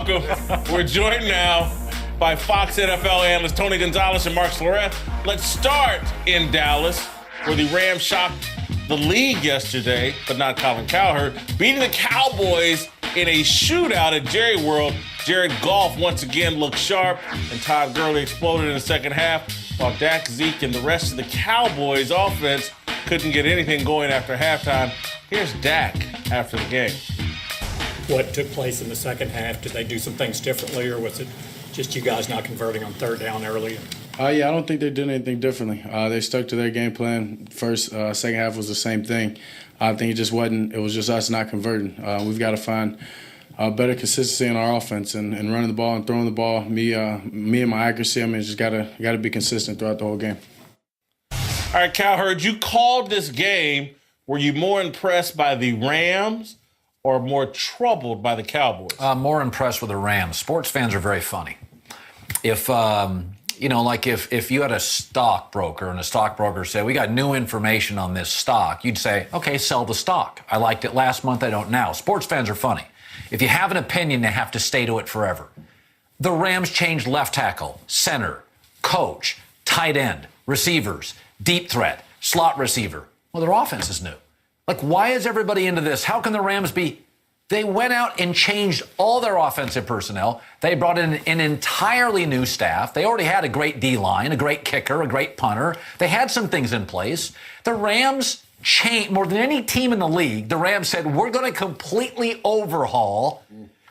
welcome. We're joined now by Fox NFL analyst Tony Gonzalez and Mark Sloreth. Let's start in Dallas, where the Rams shocked the league yesterday, but not Colin Cowherd, beating the Cowboys in a shootout at Jerry World. Jared Goff once again looked sharp, and Todd Gurley exploded in the second half, while Dak, Zeke, and the rest of the Cowboys offense couldn't get anything going after halftime. Here's Dak after the game. What took place in the second half? Did they do some things differently, or was it just you guys not converting on third down early? Yeah, I don't think they did anything differently. They stuck to their game plan. Second half was the same thing. I think it was just us not converting. We've got to find better consistency in our offense and running the ball and throwing the ball. Me and my accuracy, just got to be consistent throughout the whole game. All right, Cowherd, you called this game. Were you more impressed by the Rams or more troubled by the Cowboys? More impressed with the Rams. Sports fans are very funny. If you had a stockbroker and a stockbroker said, we got new information on this stock, you'd say, okay, sell the stock. I liked it last month, I don't now. Sports fans are funny. If you have an opinion, they have to stay to it forever. The Rams changed left tackle, center, coach, tight end, receivers, deep threat, slot receiver. Well, their offense is new. Why is everybody into this? How can the Rams be? They went out and changed all their offensive personnel. They brought in an entirely new staff. They already had a great D-line, a great kicker, a great punter. They had some things in place. The Rams changed more than any team in the league. The Rams said, we're going to completely overhaul.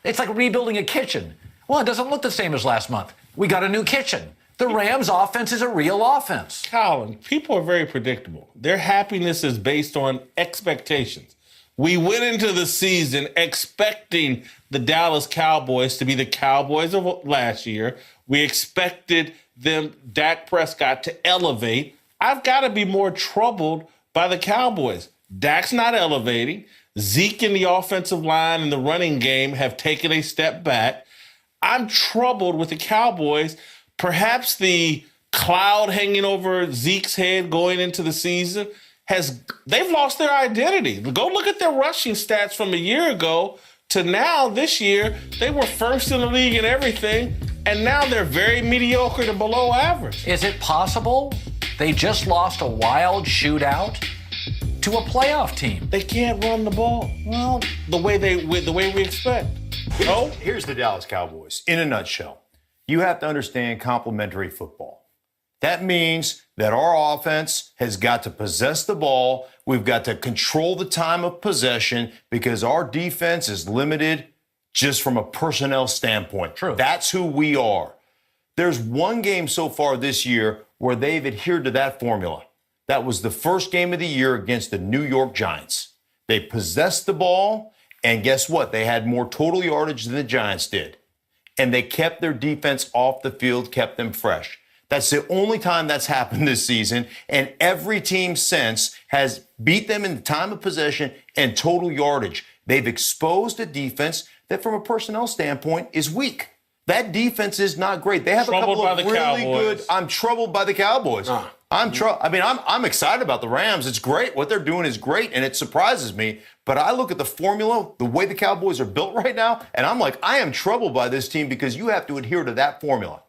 It's like rebuilding a kitchen. Well, it doesn't look the same as last month. We got a new kitchen. The Rams' offense is a real offense. Colin, people are very predictable. Their happiness is based on expectations. We went into the season expecting the Dallas Cowboys to be the Cowboys of last year. We expected Dak Prescott, to elevate. I've got to be more troubled by the Cowboys. Dak's not elevating. Zeke and the offensive line and the running game have taken a step back. I'm troubled with the Cowboys. Perhaps the cloud hanging over Zeke's head going into the season they've lost their identity. Go look at their rushing stats from a year ago to now this year. They were first in the league in everything, and now they're very mediocre to below average. Is it possible they just lost a wild shootout to a playoff team? They can't run the ball well the way we expect. Here's the Dallas Cowboys in a nutshell. You have to understand complementary football. That means that our offense has got to possess the ball. We've got to control the time of possession because our defense is limited just from a personnel standpoint. True. That's who we are. There's one game so far this year where they've adhered to that formula. That was the first game of the year against the New York Giants. They possessed the ball, and guess what? They had more total yardage than the Giants did. And they kept their defense off the field, kept them fresh. That's the only time that's happened this season, and every team since has beat them in the time of possession and total yardage. They've exposed a defense that, from a personnel standpoint, is weak. That defense is not great. They have a couple of really good. I'm troubled by the Cowboys. I'm excited about the Rams. It's great. What they're doing is great, and it surprises me. But I look at the formula, the way the Cowboys are built right now, and I'm like, I am troubled by this team because you have to adhere to that formula.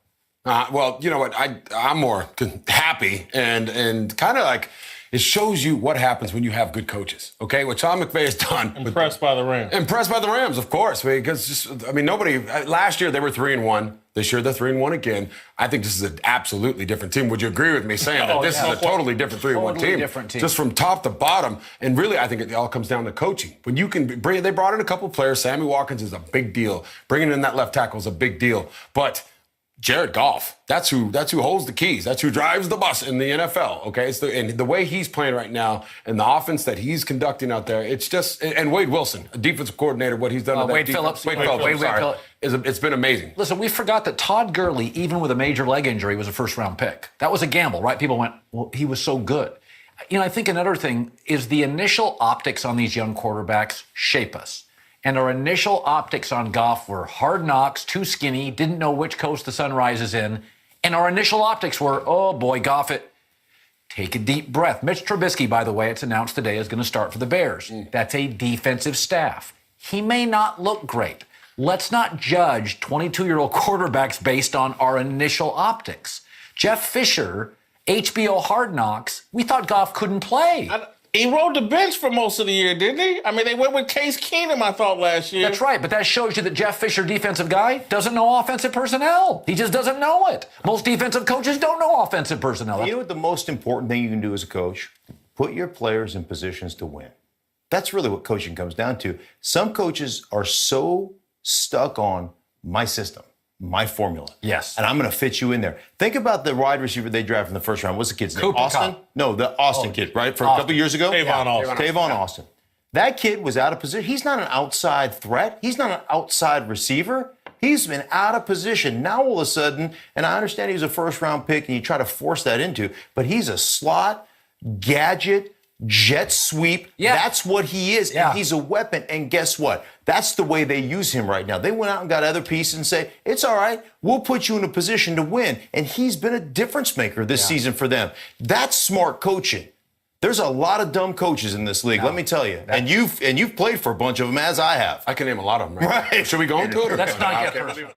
Well, you know what? I'm more happy and kind of like it shows you what happens when you have good coaches. Okay, what Sean McVay has done. Impressed by the Rams. Impressed by the Rams, of course, because nobody. Last year they were 3-1. This year they're 3-1 again. I think this is an absolutely different team. Would you agree with me saying that this is a totally different 3-1 team? Different team, just from top to bottom. And really, I think it all comes down to coaching. When you can bring, they brought in a couple players. Sammy Watkins is a big deal. Bringing in that left tackle is a big deal, but Jared Goff, that's who holds the keys. That's who drives the bus in the NFL, okay? And the way he's playing right now and the offense that he's conducting out there, it's just – and Wade Wilson, a defensive coordinator, what he's done with that Wade Phillips. It's been amazing. Listen, we forgot that Todd Gurley, even with a major leg injury, was a first-round pick. That was a gamble, right? People went, well, he was so good. I think another thing is the initial optics on these young quarterbacks shape us. And our initial optics on Goff were hard knocks, too skinny, didn't know which coast the sun rises in. And our initial optics were, oh boy, Goff it. Take a deep breath. Mitch Trubisky, by the way, it's announced today, is going to start for the Bears. That's a defensive staff. He may not look great, let's not judge 22-year-old quarterbacks based on our initial optics. Jeff Fisher, HBO Hard Knocks, we thought Goff couldn't play. He rode the bench for most of the year, didn't he? I mean, they went with Case Keenum, I thought, last year. That's right, but that shows you that Jeff Fisher, defensive guy, doesn't know offensive personnel. He just doesn't know it. Most defensive coaches don't know offensive personnel. You know what the most important thing you can do as a coach? Put your players in positions to win. That's really what coaching comes down to. Some coaches are so stuck on my system, my formula. Yes. And I'm going to fit you in there. Think about the wide receiver they drafted in the first round. What's the kid's name? Cooper Austin? Kupp. No, the Austin kid, right? For a couple years ago? Tavon Austin. Tavon Austin. That kid was out of position. He's not an outside threat. He's not an outside receiver. He's been out of position. Now all of a sudden, and I understand he was a first-round pick and you try to force that into, but he's a slot, gadget, jet sweep. Yeah. That's what he is. Yeah. And he's a weapon. And guess what? That's the way they use him right now. They went out and got other pieces and say, it's all right. We'll put you in a position to win. And he's been a difference maker this season for them. That's smart coaching. There's a lot of dumb coaches in this league, let me tell you. And you've played for a bunch of them, as I have. I can name a lot of them. Right. Should we go into it? Let's not get Okay. personal.